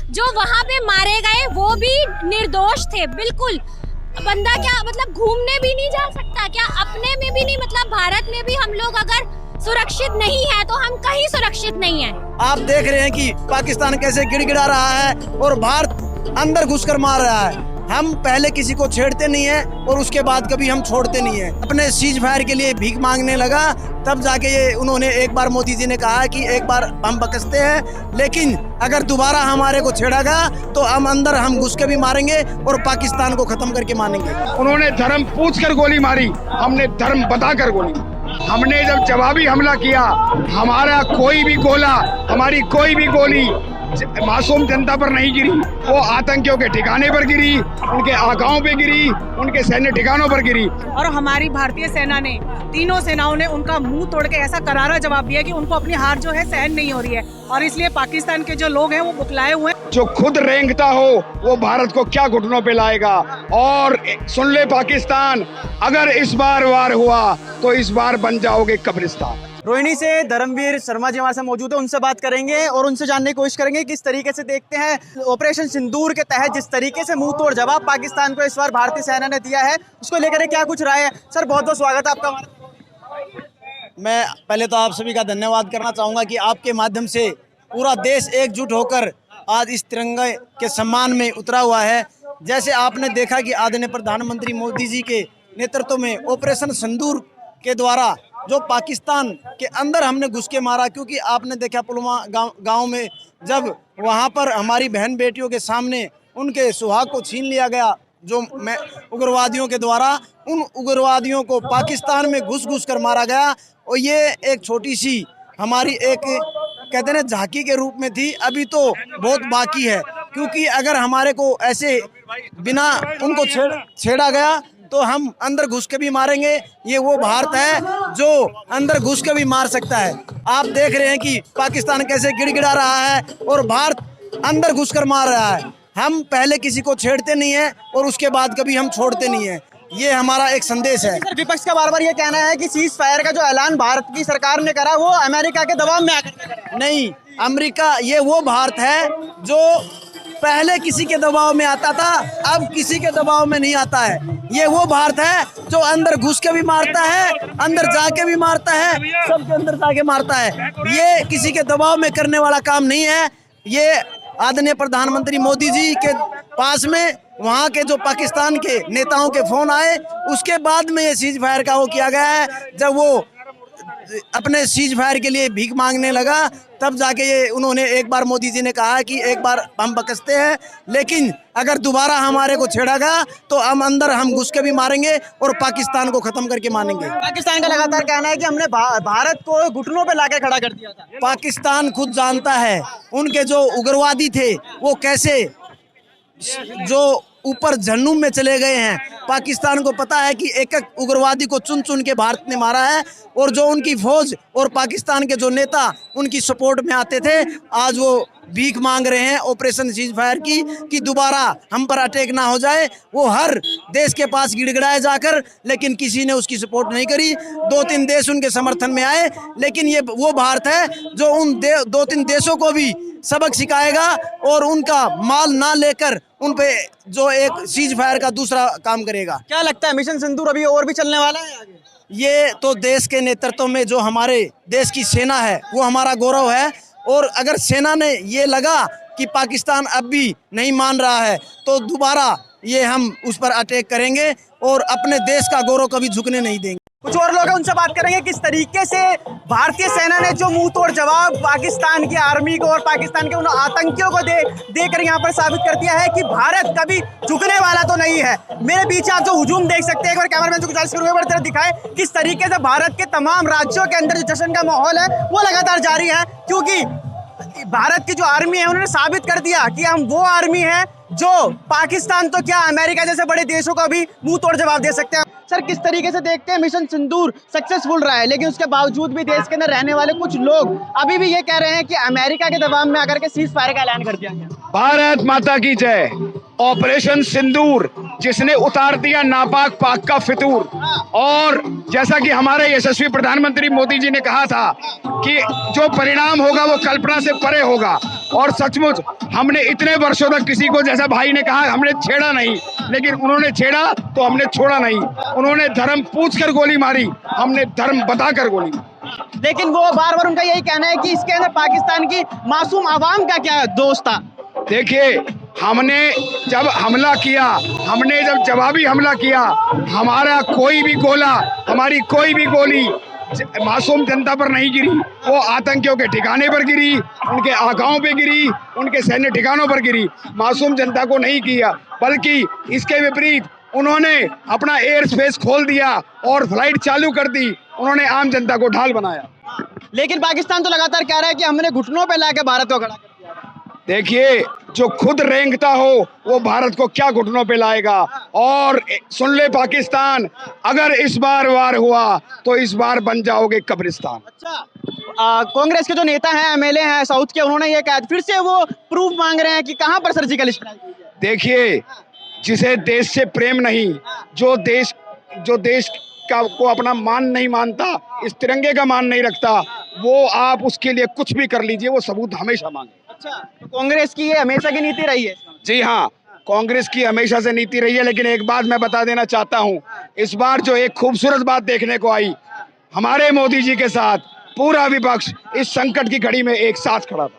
जो वहाँ पे मारे गए वो भी निर्दोष थे बिल्कुल। बंदा क्या मतलब घूमने भी नहीं जा सकता क्या? अपने में भी नहीं, मतलब भारत में भी हम लोग अगर सुरक्षित नहीं है तो हम कहीं सुरक्षित नहीं है। आप देख रहे हैं कि पाकिस्तान कैसे गिड़गिड़ा रहा है और भारत अंदर घुसकर मार रहा है। हम पहले किसी को छेड़ते नहीं है और उसके बाद कभी हम छोड़ते नहीं है। अपने सीज फायर के लिए भीख मांगने लगा, तब जाके ये उन्होंने एक बार मोदी जी ने कहा कि एक बार हम बकसते हैं, लेकिन अगर दोबारा हमारे को छेड़ेगा तो हम घुस के भी मारेंगे और पाकिस्तान को खत्म करके मानेंगे। उन्होंने धर्म पूछ कर गोली मारी, हमने धर्म बताकर गोली। हमने जब जवाबी हमला किया, हमारा कोई भी गोला, हमारी कोई भी गोली मासूम जनता पर नहीं गिरी, वो आतंकियों के ठिकाने पर गिरी, उनके आगाओं पे गिरी, उनके सैन्य ठिकानों पर गिरी। और हमारी भारतीय सेना ने, तीनों सेनाओं ने उनका मुंह तोड़ के ऐसा करारा जवाब दिया कि उनको अपनी हार जो है सहन नहीं हो रही है, और इसलिए पाकिस्तान के जो लोग हैं वो बुखलाए हुए हैं। जो खुद रेंगता हो वो भारत को क्या घुटनों पे लाएगा। और सुन ले पाकिस्तान, अगर इस बार वार हुआ तो इस बार बन जाओगे कब्रिस्तान। रोहिणी से धर्मवीर शर्मा जी हमारे साथ मौजूद है, उनसे बात करेंगे और उनसे जानने की कोशिश करेंगे किस तरीके से देखते हैं ऑपरेशन सिंदूर के तहत जिस तरीके से मुंह तोड़ जवाब पाकिस्तान को इस बार भारतीय सेना ने दिया है, उसको लेकर क्या कुछ राय है। सर बहुत बहुत स्वागत है आपका। मैं पहले तो आप सभी का धन्यवाद करना चाहूँगा कि आपके माध्यम से पूरा देश एकजुट होकर आज इस तिरंगे के सम्मान में उतरा हुआ है। जैसे आपने देखा कि आदरणीय प्रधानमंत्री मोदी जी के नेतृत्व में ऑपरेशन सिंदूर के द्वारा जो पाकिस्तान के अंदर हमने घुस के मारा, क्योंकि आपने देखा पुलवामा गांव में जब वहां पर हमारी बहन बेटियों के सामने उनके सुहाग को छीन लिया गया जो उग्रवादियों के द्वारा, उन उग्रवादियों को पाकिस्तान में घुस कर मारा गया। और ये एक छोटी सी हमारी एक कहते हैं झांकी के रूप में थी, अभी तो बहुत बाकी है, क्योंकि अगर हमारे को ऐसे बिना उनको छेड़ा गया तो हम अंदर घुस के भी मारेंगे। ये वो भारत है जो अंदर घुस के भी मार सकता है। आप देख रहे हैं कि पाकिस्तान कैसे गिड़गिड़ा रहा है और भारत अंदर घुसकर मार रहा है। हम पहले किसी को छेड़ते नहीं है और उसके बाद कभी हम छोड़ते नहीं है। ये हमारा एक संदेश है। विपक्ष का बार बार ये कहना है कि सीज फायर का जो ऐलान भारत की सरकार ने करा वो अमेरिका के दबाव में आकर करा। नहीं, अमेरिका ये वो भारत है जो पहले किसी के दबाव में आता था, अब किसी के दबाव में नहीं आता है। ये वो भारत है जो अंदर घुस के भी मारता है, अंदर जाके भी मारता है, सबके अंदर जाके मारता है। ये किसी के दबाव में करने वाला काम नहीं है। ये आदरणीय प्रधानमंत्री मोदी जी के पास में वहाँ के जो पाकिस्तान के नेताओं के फोन आए, उसके बाद में ये सीज फायर का वो किया गया है। जब वो अपने सीज फायर के लिए भीख मांगने लगा, तब जाके ये उन्होंने एक बार मोदी जी ने कहा कि एक बार हम बकसते हैं, लेकिन अगर दोबारा हमारे को छेड़ेगा तो हम घुस के भी मारेंगे और पाकिस्तान को खत्म करके मानेंगे। पाकिस्तान का लगातार कहना है कि हमने भारत को घुटनों पे लाके खड़ा कर दिया था। पाकिस्तान खुद जानता है उनके जो उग्रवादी थे वो कैसे जो ऊपर जहन्नुम में चले गए हैं। पाकिस्तान को पता है कि एक एक उग्रवादी को चुन चुन के भारत ने मारा है, और जो उनकी फौज और पाकिस्तान के जो नेता उनकी सपोर्ट में आते थे, आज वो भीख मांग रहे हैं ऑपरेशन सीज फायर की कि दोबारा हम पर अटैक ना हो जाए। वो हर देश के पास गिड़गिड़ाए जाकर, लेकिन किसी ने उसकी सपोर्ट नहीं करी। 2-3 देश उनके समर्थन में आए, लेकिन ये वो भारत है जो उन 2-3 देशों को भी सबक सिखाएगा और उनका माल ना लेकर उन पे जो एक सीज फायर का दूसरा काम करेगा। क्या लगता है मिशन सिंदूर अभी और भी चलने वाला है आगे? ये तो देश के नेतृत्व में जो हमारे देश की सेना है वो हमारा गौरव है, और अगर सेना ने ये लगा कि पाकिस्तान अब भी नहीं मान रहा है तो दोबारा ये हम उस पर अटैक करेंगे और अपने देश का गौरव कभी झुकने नहीं देंगे। कुछ और लोग हैं, उनसे बात करेंगे किस तरीके से भारतीय सेना ने जो मुंह तोड़ जवाब पाकिस्तान की आर्मी को और पाकिस्तान के उन आतंकियों को देकर यहाँ पर साबित कर दिया है कि भारत कभी झुकने वाला तो नहीं है। मेरे पीछे आप जो हुजूम देख सकते हैं, एक बार कैमरामैन से गुजारिश करूंगा बड़ी तरह दिखाएं किस तरीके से भारत के तमाम राज्यों के अंदर जो जश्न का माहौल है वो लगातार जारी है, क्योंकि भारत की जो आर्मी है उन्होंने साबित कर दिया कि हम वो आर्मी है जो पाकिस्तान तो क्या अमेरिका जैसे बड़े देशों को भी मुंह तोड़ जवाब दे सकते हैं। सर किस तरीके से देखते हैं मिशन सिंदूर सक्सेसफुल रहा है, लेकिन उसके बावजूद भी देश के अंदर रहने वाले कुछ लोग अभी भी ये कह रहे हैं कि अमेरिका के दबाव में आकर के सीज फायर का ऐलान कर दिया गया। भारत माता की जय। ऑपरेशन सिंदूर जिसने उतार दिया नापाक पाक का फितूर। और जैसा कि हमारे यशस्वी प्रधानमंत्री मोदी जी ने कहा था कि जो परिणाम होगा वो कल्पना से परे होगा, और सचमुच हमने इतने वर्षों तक किसी को, जैसा भाई ने कहा, हमने छेड़ा नहीं, लेकिन उन्होंने छेड़ा तो हमने छोड़ा नहीं। उन्होंने धर्म पूछकर गोली मारी, हमने धर्म बताकर गोली मारी। लेकिन वो बार बार उनका यही कहना है कि इसके अंदर पाकिस्तान की मासूम आवाम का क्या दोष था। देखिए, हमने जब हमला किया, हमने जब जवाबी हमला किया, हमारा कोई भी गोला, हमारी कोई भी गोली मासूम जनता पर नहीं गिरी। वो आतंकियों के ठिकाने पर गिरी, उनके आगाओं पे गिरी, उनके सैन्य ठिकानों पर गिरी, मासूम जनता को नहीं किया। बल्कि इसके विपरीत उन्होंने अपना एयर स्पेस खोल दिया और फ्लाइट चालू कर दी। उन्होंने आम जनता को ढाल बनाया। लेकिन पाकिस्तान तो लगातार कह रहा है कि हमने घुटनों पे लाके भारत को खड़ा कर दिया। देखिए, जो खुद रेंगता हो वो भारत को क्या घुटनों पे लाएगा। और सुन ले पाकिस्तान, अगर इस बार वार हुआ तो इस बार बन जाओगे कब्रिस्तान। अच्छा, कांग्रेस के जो नेता हैं, एमएलए हैं साउथ के, उन्होंने ये कहा, फिर से वो प्रूफ मांग रहे हैं कि कहां पर सर्जिकल स्ट्राइक हुई है। देखिए, जिसे देश से प्रेम नहीं, जो देश का को अपना मान नहीं मानता, इस तिरंगे का मान नहीं रखता, वो आप उसके लिए कुछ भी कर लीजिए, वो सबूत हमेशा मांगे। अच्छा, तो कांग्रेस की ये हमेशा की नीति रही है। जी हाँ, कांग्रेस की हमेशा से नीति रही है। लेकिन एक बात मैं बता देना चाहता हूँ, इस बार जो एक खूबसूरत बात देखने को आई, हमारे मोदी जी के साथ पूरा विपक्ष इस संकट की घड़ी में एक साथ खड़ा था।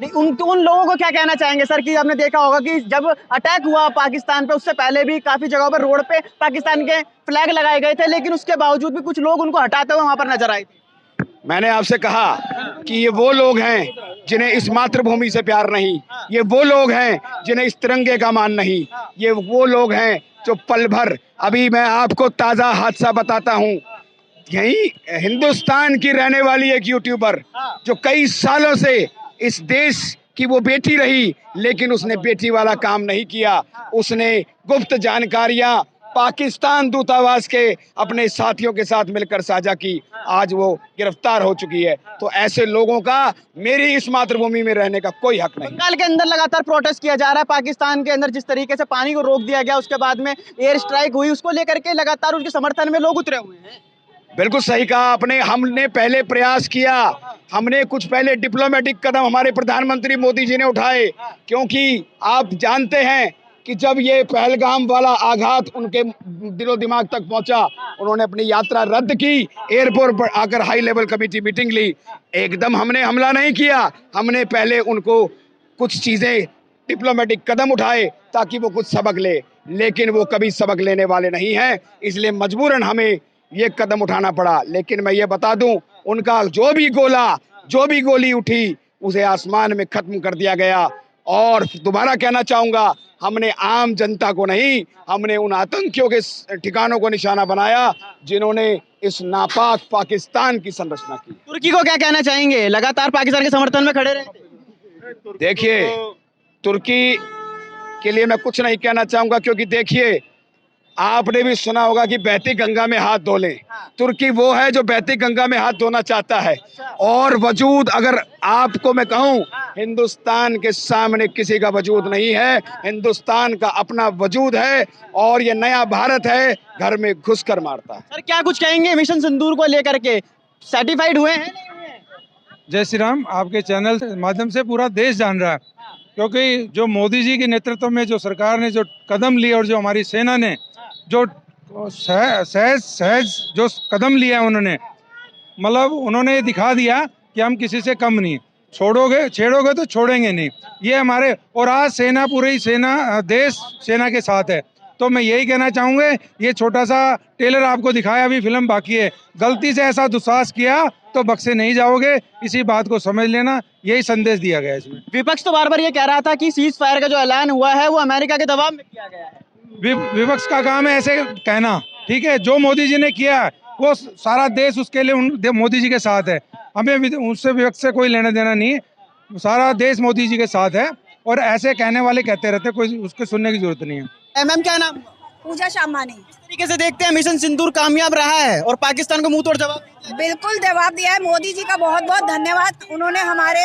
नहीं, उन लोगों को क्या कहना चाहेंगे सर, कि आपने देखा होगा कि जब अटैक हुआ पाकिस्तान पे, उससे पहले भी काफी जगहों पर रोड पे पाकिस्तान के फ्लैग लगाए गए थे, लेकिन उसके बावजूद भी कुछ लोग उनको हटाते हुए वहां पर नजर आए थे। मैंने आपसे कहा कि ये वो लोग हैं जिन्हें इस मातृभूमि से प्यार नहीं, ये वो लोग हैं जिन्हें इस तिरंगे का मान नहीं, ये वो लोग हैं जो पल भर, अभी मैं आपको ताजा हादसा बताता हूँ। यही हिंदुस्तान की रहने वाली एक यूट्यूबर जो कई सालों से इस देश की वो बेटी रही, लेकिन उसने बेटी वाला काम नहीं किया। उसने गुप्त जानकारियां पाकिस्तान दूतावास के अपने साथियों के साथ मिलकर साझा की। आज वो गिरफ्तार हो चुकी है। तो ऐसे लोगों का मेरी इस मातृभूमि में रहने का कोई हक नहीं। बंगाल के अंदर लगातार प्रोटेस्ट किया जा रहा है, पाकिस्तान के अंदर जिस तरीके से पानी को रोक दिया गया, उसके बाद में एयर स्ट्राइक हुई, उसको लेकर के लगातार उसके समर्थन में लोग उतरे हुए हैं। बिल्कुल सही कहा आपने। हमने पहले प्रयास किया, हमने कुछ पहले डिप्लोमेटिक कदम हमारे प्रधानमंत्री मोदी जी ने उठाए, क्योंकि आप जानते हैं कि जब ये पहलगाम वाला आघात उनके दिलो दिमाग तक पहुंचा, उन्होंने अपनी यात्रा रद्द की, एयरपोर्ट पर आकर हाई लेवल कमेटी मीटिंग ली। एकदम हमने हमला नहीं किया, हमने पहले उनको कुछ चीजें, डिप्लोमेटिक कदम उठाए ताकि वो कुछ सबक ले, लेकिन वो कभी सबक लेने वाले नहीं हैं, इसलिए मजबूरन हमें ये कदम उठाना पड़ा। लेकिन मैं ये बता दूं, उनका जो भी गोली उठी उसे आसमान में खत्म कर दिया गया। और दोबारा कहना चाहूंगा, हमने आम जनता को नहीं, हमने उन आतंकियों के ठिकानों को निशाना बनाया जिन्होंने इस नापाक पाकिस्तान की संरचना की। तुर्की को क्या कहना चाहेंगे, लगातार पाकिस्तान के समर्थन में खड़े रहे। देखिए, तुर्की के लिए मैं कुछ नहीं कहना चाहूंगा, क्योंकि देखिए, आपने भी सुना होगा कि बहती गंगा में हाथ धो लें। तुर्की वो है जो बहती गंगा में हाथ धोना चाहता है। और वजूद, अगर आपको मैं कहूं, हिंदुस्तान के सामने किसी का वजूद नहीं है, हिंदुस्तान का अपना वजूद है, और ये नया भारत है, घर में घुस कर मारता है। सर, क्या कुछ कहेंगे मिशन सिंदूर को लेकर के, सर्टिफाइड हुए हैं, नहीं हुए? जय श्री राम। आपके चैनल के माध्यम से पूरा देश जान रहा है, क्योंकि जो मोदी जी के नेतृत्व में जो सरकार ने जो कदम लिए और जो हमारी सेना ने जो सहज जो कदम लिया उन्होंने, मतलब उन्होंने दिखा दिया कि हम किसी से कम नहीं, छेड़ोगे तो छोड़ेंगे नहीं। ये हमारे, और आज सेना, पूरी सेना, देश सेना के साथ है। तो मैं यही कहना चाहूँगा, ये छोटा सा टेलर आपको दिखाया, अभी फिल्म बाकी है, गलती से ऐसा दुस्साहस किया तो बख्शे नहीं जाओगे, इसी बात को समझ लेना, यही संदेश दिया गया इसमें। विपक्ष तो बार बार ये कह रहा था कि सीज फायर का जो ऐलान हुआ है वो अमेरिका के दबाव में किया गया है। विपक्ष का काम है ऐसे कहना, ठीक है। जो मोदी जी ने किया वो सारा देश उसके लिए मोदी जी के साथ है, हमें उससे विपक्ष से कोई लेना देना नहीं है, सारा देश मोदी जी के साथ है। और ऐसे कहने वाले कहते रहते, कोई उसके सुनने की जरूरत नहीं है। मैम, क्या नाम? पूजा शामानी। इस तरीके से देखते हैं मिशन सिंदूर कामयाब रहा है और पाकिस्तान को मुंह तोड़ जवाब दिया है। बिल्कुल जवाब दिया है। मोदी जी का बहुत बहुत धन्यवाद। उन्होंने हमारे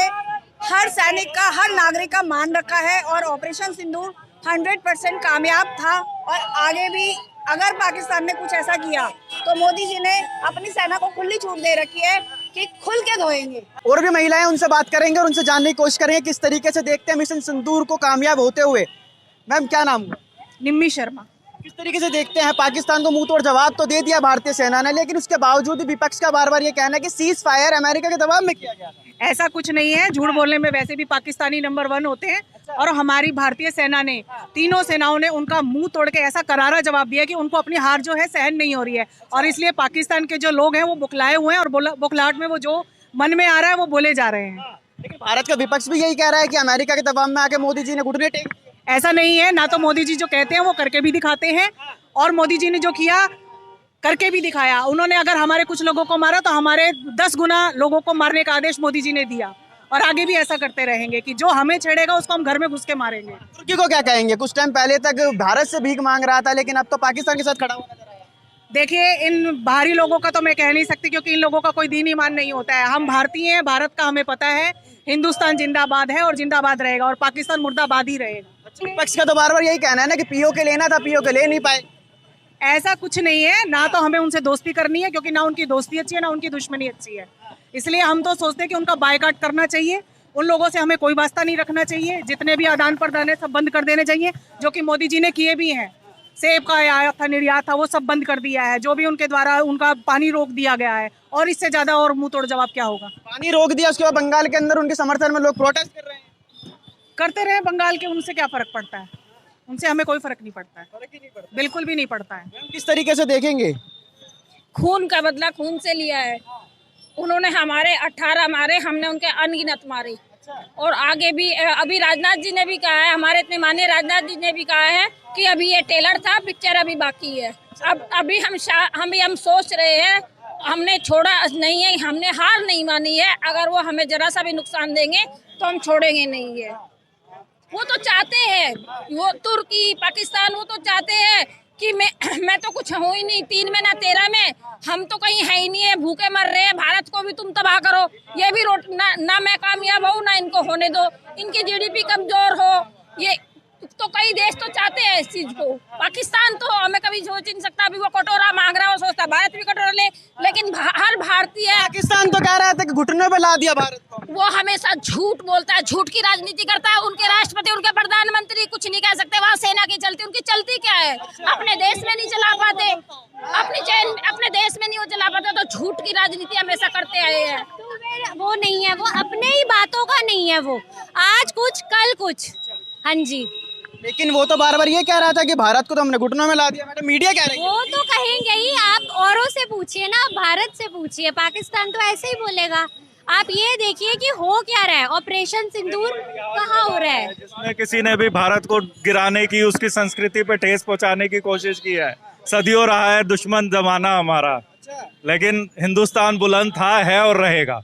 हर सैनिक का, हर नागरिक का मान रखा है और ऑपरेशन सिंदूर 100% कामयाब था और आगे भी अगर पाकिस्तान ने कुछ ऐसा किया तो मोदी जी ने अपनी सेना को खुली छूट दे रखी है कि खुल के धोएंगे। और भी महिलाएं उनसे बात करेंगे और उनसे जानने की कोशिश करेंगे किस तरीके से देखते हैं मिशन सिंदूर को कामयाब होते हुए। मैम क्या नाम है? निम्मी शर्मा। किस तरीके से देखते हैं पाकिस्तान को मुंह तोड़ जवाब तो दे दिया भारतीय सेना ने, लेकिन उसके बावजूद भी विपक्ष का बार बार ये कहना है कि सीज फायर अमेरिका के दबाव में किया गया था। ऐसा कुछ नहीं है, झूठ बोलने में वैसे भी पाकिस्तानी नंबर 1 होते हैं। और हमारी भारतीय सेना ने, तीनों सेनाओं ने उनका मुंह तोड़ के ऐसा करारा जवाब दिया कि उनको अपनी हार जो है सहन नहीं हो रही है। और इसलिए पाकिस्तान के जो लोग हैं वो बुखलाए हुए हैं और बुखलाहट में वो जो मन में आ रहा है वो बोले जा रहे हैं। लेकिन भारत का विपक्ष भी यही कह रहा है कि अमेरिका के दबाव में आके मोदी जी ने घुटने टेक। ऐसा नहीं है, ना तो मोदी जी जो कहते हैं वो करके भी दिखाते हैं, और मोदी जी ने जो किया करके भी दिखाया। उन्होंने अगर हमारे कुछ लोगों को मारा तो हमारे 10 गुना लोगों को मारने का आदेश मोदी जी ने दिया, और आगे भी ऐसा करते रहेंगे कि जो हमें छेड़ेगा उसको हम घर में घुस के मारेंगे। तुर्की को क्या कहेंगे? कुछ टाइम पहले तक भारत से भीख मांग रहा था, लेकिन अब तो पाकिस्तान के साथ खड़ा हुआ नजर आया। देखिए, इन बाहरी लोगों का तो मैं कह नहीं सकती क्योंकि इन लोगों का कोई दीन ईमान नहीं होता है। हम भारतीय हैं, भारत का हमें पता है, हिंदुस्तान जिंदाबाद है और जिंदाबाद रहेगा, और पाकिस्तान मुर्दाबाद ही रहेगा। विपक्ष का तो बार बार यही कहना है ना कि पीओ के लेना था, पीओ के ले नहीं पाए। ऐसा कुछ नहीं है, ना तो हमें उनसे दोस्ती करनी है क्योंकि ना उनकी दोस्ती अच्छी है ना उनकी दुश्मनी अच्छी है। इसलिए हम तो सोचते हैं कि उनका बायकॉट करना चाहिए, उन लोगों से हमें कोई वास्ता नहीं रखना चाहिए। जितने भी आदान प्रदान है सब बंद कर देने चाहिए, जो कि मोदी जी ने किए भी हैं। सेब का आयात था, निर्यात था, वो सब बंद कर दिया है। जो भी उनके द्वारा उनका पानी रोक दिया गया है, और इससे ज्यादा और मुंह तोड़ जवाब क्या होगा। पानी रोक दिया, उसके बाद बंगाल के अंदर उनके समर्थन में लोग प्रोटेस्ट कर रहे हैं। करते रहे बंगाल के, उनसे क्या फर्क पड़ता है? उनसे हमें कोई फर्क नहीं पड़ता है, बिल्कुल भी नहीं पड़ता है। किस तरीके से देखेंगे? खून का बदला खून से लिया है। उन्होंने हमारे 18 मारे, हमने उनके अनगिनत मारे। और आगे भी अभी राजनाथ जी ने भी कहा है, हमारे इतने माननीय राजनाथ जी ने भी कहा है कि अभी ये टेलर था, पिक्चर अभी बाकी है। अब अभी हम सोच रहे हैं, हमने छोड़ा नहीं है, हमने हार नहीं मानी है। अगर वो हमें जरा सा भी नुकसान देंगे तो हम छोड़ेंगे नहीं है। वो तो चाहते हैं, वो तुर्की पाकिस्तान, वो तो चाहते हैं कि मैं तो कुछ हूँ ही नहीं, 3 में ना 13 में, हम तो कहीं है ही नहीं है, भूखे मर रहे हैं, भारत को भी तुम तबाह करो। ये भी ना मैं कामयाब हूँ ना इनको होने दो, इनकी जीडीपी कमजोर हो। ये तो कई देश तो चाहते हैं इस चीज को। पाकिस्तान तो हमें कभी सोच नहीं सकता, अभी वो कटोरा मांग रहा है, वो सोचता भारत भी कटोरा ले, लेकिन हर भारतीय, पाकिस्तान तो कह रहा था कि घुटनों पे ला दिया भारत को। वो हमेशा झूठ बोलता है, झूठ की राजनीति करता है। उनके राष्ट्रपति, उनके प्रधानमंत्री कुछ नहीं कह सकते, वहाँ सेना की चलती, उनकी चलती क्या है? अपने देश में नहीं चला पाते, अपने देश में नहीं वो चला पाते, तो झूठ की राजनीति हमेशा करते आए हैं। वो नहीं है, वो अपने ही बातों का नहीं है, वो आज कुछ कल कुछ। हाँ जी, लेकिन वो तो बार बार ये कह रहा था कि भारत को तो हमने घुटनों में ला दिया। मैडम, मीडिया कह रही है। वो तो कहेंगे ही, आप औरों से पूछिए ना, भारत से पूछिए। पाकिस्तान तो ऐसे ही बोलेगा। आप ये देखिए कि हो क्या रहा है, ऑपरेशन सिंदूर कहाँ हो रहा है। जिसमें किसी ने भी भारत को गिराने की, उसकी संस्कृति पे ठेस पहुंचाने की कोशिश की है। सदियों रहा है दुश्मन जमाना हमारा, लेकिन हिंदुस्तान बुलंद था, है और रहेगा।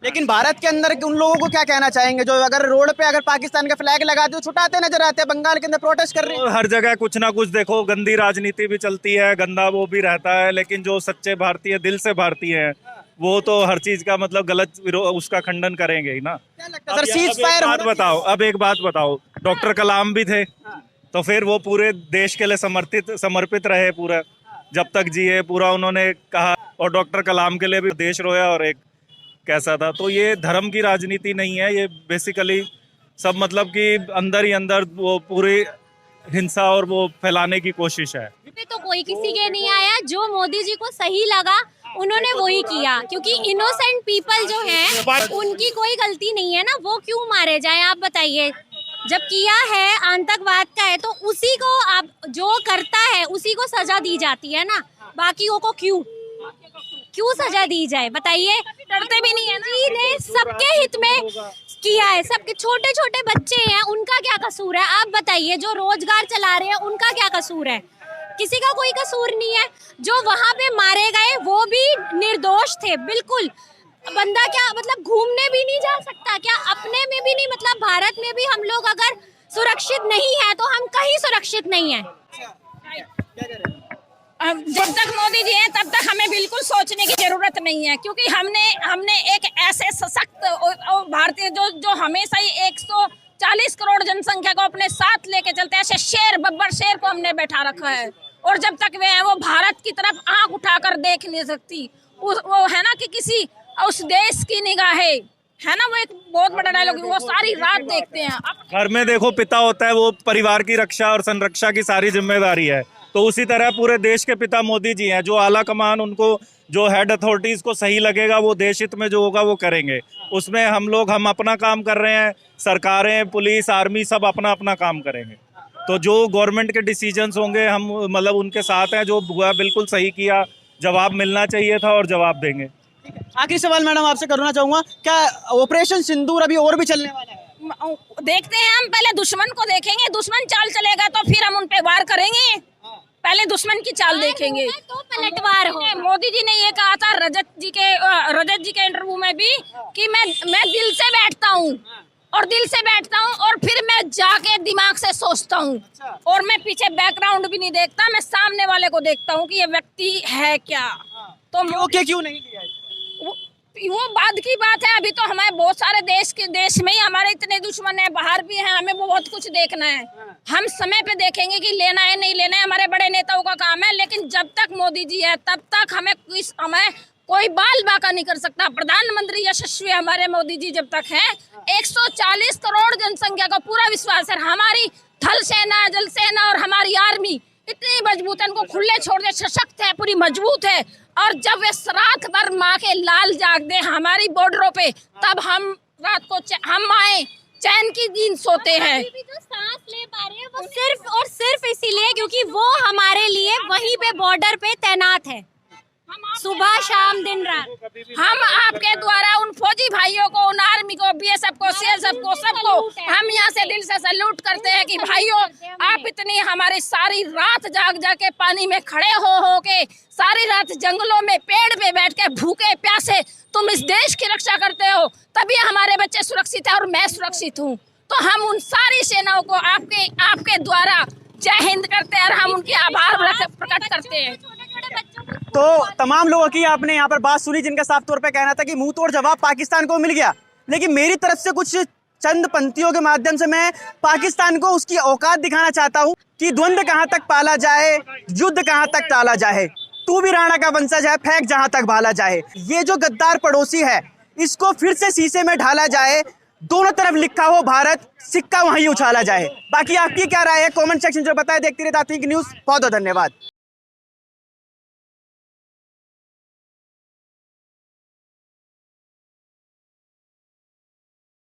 लेकिन भारत के अंदर उन लोगों को क्या कहना चाहेंगे जो अगर रोड पे अगर पाकिस्तान का फ्लैग लगाते हो छुटाते नजर आते हैं, बंगाल के अंदर प्रोटेस्ट कर रहे हैं। हर जगह कुछ ना कुछ देखो, गंदी राजनीति भी चलती है, गंदा वो भी रहता है, लेकिन जो सच्चे भारतीय, दिल से भारतीय हैं, वो तो हर चीज का मतलब गलत उसका खंडन करेंगे ही ना। क्या लगता है सर, सीज फायर अब एक बात बताओ, डॉक्टर कलाम भी थे, तो फिर वो पूरे देश के लिए समर्पित रहे, पूरा जब तक जिए पूरा उन्होंने कहा, और डॉक्टर कलाम के लिए भी देश रोया, और एक कैसा था। तो ये धर्म की राजनीति नहीं है, ये बेसिकली सब मतलब कि अंदर ही अंदर वो पूरी हिंसा और वो फैलाने की कोशिश है। तो कोई किसी के नहीं आया, जो मोदी जी को सही लगा उन्होंने वही किया, क्योंकि इनोसेंट पीपल जो हैं उनकी कोई गलती नहीं है ना, वो क्यों मारे जाएं? आप बताइए, जब किया है आतंकवाद का है तो उसी को, आप जो करता है उसी को सजा दी जाती है ना, बाकियों को क्यों सजा दी जाए? बताइए, डरते भी नहीं है ना। जी ने सबके हित में किया है, सबके छोटे छोटे बच्चे हैं, उनका क्या कसूर है? आप बताइए, जो रोजगार चला रहे हैं उनका क्या कसूर है? किसी का कोई कसूर नहीं है। जो वहां पे मारे गए वो भी निर्दोष थे, बिल्कुल। बंदा क्या मतलब घूमने भी नहीं जा सकता क्या? अपने में भी नहीं, मतलब भारत में भी हम लोग अगर सुरक्षित नहीं है तो हम कहीं सुरक्षित नहीं है। जब तक मोदी जी हैं तब तक हमें बिल्कुल सोचने की जरूरत नहीं है, क्योंकि हमने एक ऐसे सशक्त भारतीय जो हमेशा ही 40 करोड़ जनसंख्या को अपने साथ लेके चलते हैं। ऐसे शेर बब्बर शेर को हमने बैठा रखा है और जब तक वे हैं वो भारत की तरफ आंख उठाकर देख नहीं सकती। वो है ना कि किसी उस देश की निगाहें है ना, वो एक बहुत बड़ा डायलॉग, वो सारी रात देखते हैं। घर में देखो पिता होता है, वो परिवार की रक्षा और संरक्षा की सारी जिम्मेदारी है। तो उसी तरह पूरे देश के पिता मोदी जी हैं, जो आला कमान उनको जो हेड अथॉरिटीज को सही लगेगा वो देश हित में जो होगा वो करेंगे। उसमें हम अपना काम कर रहे हैं, सरकारें, पुलिस, आर्मी सब अपना अपना काम करेंगे। तो जो गवर्नमेंट के डिसीजंस होंगे हम मतलब उनके साथ हैं, जो हुआ बिल्कुल सही किया, जवाब मिलना चाहिए था और जवाब देंगे। आखिरी सवाल मैडम आपसे करना चाहूंगा, क्या ऑपरेशन सिंदूर अभी और भी चलने वाला है? देखते हैं, हम पहले दुश्मन को देखेंगे, दुश्मन चाल चलेगा तो फिर हम उन पे वार करेंगे। पहले दुश्मन की चाल देखेंगे तो पलटवार हो। मोदी जी ने ये कहा था रजत जी के इंटरव्यू में भी कि मैं दिल से बैठता हूँ और दिल से बैठता हूँ और फिर मैं जाके दिमाग से सोचता हूँ और मैं पीछे बैकग्राउंड भी नहीं देखता, मैं सामने वाले को देखता हूँ कि ये व्यक्ति है क्या। तो क्यों नहीं लिया? वो बाद की बात है। अभी तो हमारे बहुत सारे देश में ही हमारे इतने दुश्मन है, बाहर भी हैं, हमें बहुत कुछ देखना है। हम समय पे देखेंगे कि लेना है नहीं लेना है, हमारे बड़े नेताओं का काम है। लेकिन जब तक मोदी जी है तब तक हमें कोई बाल बाका नहीं कर सकता। प्रधानमंत्री यशस्वी हमारे मोदी जी जब तक हैं, 140 करोड़ जनसंख्या का पूरा विश्वास है। हमारी थल सेना, जल सेना और हमारी आर्मी इतनी मजबूत है, इनको खुले छोड़ दे, सशक्त है, पूरी मजबूत है। और जब वे रात भर माँ के लाल जाग दे हमारी बॉर्डरों पे, तब हम रात को हम आए चैन की नींद सोते हैं। अभी भी जो सांस ले पा रहे हैं वो सिर्फ और सिर्फ इसीलिए क्योंकि वो हमारे लिए वहीं पे बॉर्डर पे तैनात है, सुबह शाम दिन रात। हम आपके द्वारा उन फौजी भाइयों को, उन आर्मी को, बीएसएफ को, सीएसएफ को, सबको हम यहाँ से दिल से सैल्यूट करते हैं कि भाइयों आप इतनी हमारी सारी रात जाग के पानी में खड़े हो के, सारी रात जंगलों में पेड़ पे बैठ के भूखे प्यासे तुम इस देश की रक्षा करते हो, तभी हमारे बच्चे सुरक्षित है और मैं सुरक्षित हूँ। तो हम उन सारी सेनाओं को आपके द्वारा जय हिंद करते हैं और हम उनके आभार प्रकट करते हैं। तो तमाम लोगों की आपने यहाँ पर बात सुनी जिनका साफ तौर पे कहना था कि मुंह तोड़ जवाब पाकिस्तान को मिल गया। लेकिन मेरी तरफ से कुछ चंद पंक्तियों के माध्यम से मैं पाकिस्तान को उसकी औकात दिखाना चाहता हूँ कि द्वंद्व कहाँ तक पाला जाए, युद्ध कहाँ तक टाला जाए, तू भी राणा का वंशज है, फेंक जहां तक भाला जाए। ये जो गद्दार पड़ोसी है इसको फिर से शीशे में ढाला जाए, दोनों तरफ लिखा हो भारत, सिक्का वहीं उछाला जाए। बाकी आपकी क्या राय है कमेंट सेक्शन जो बताए। देखते रहिए द थिंक न्यूज़। बहुत बहुत धन्यवाद।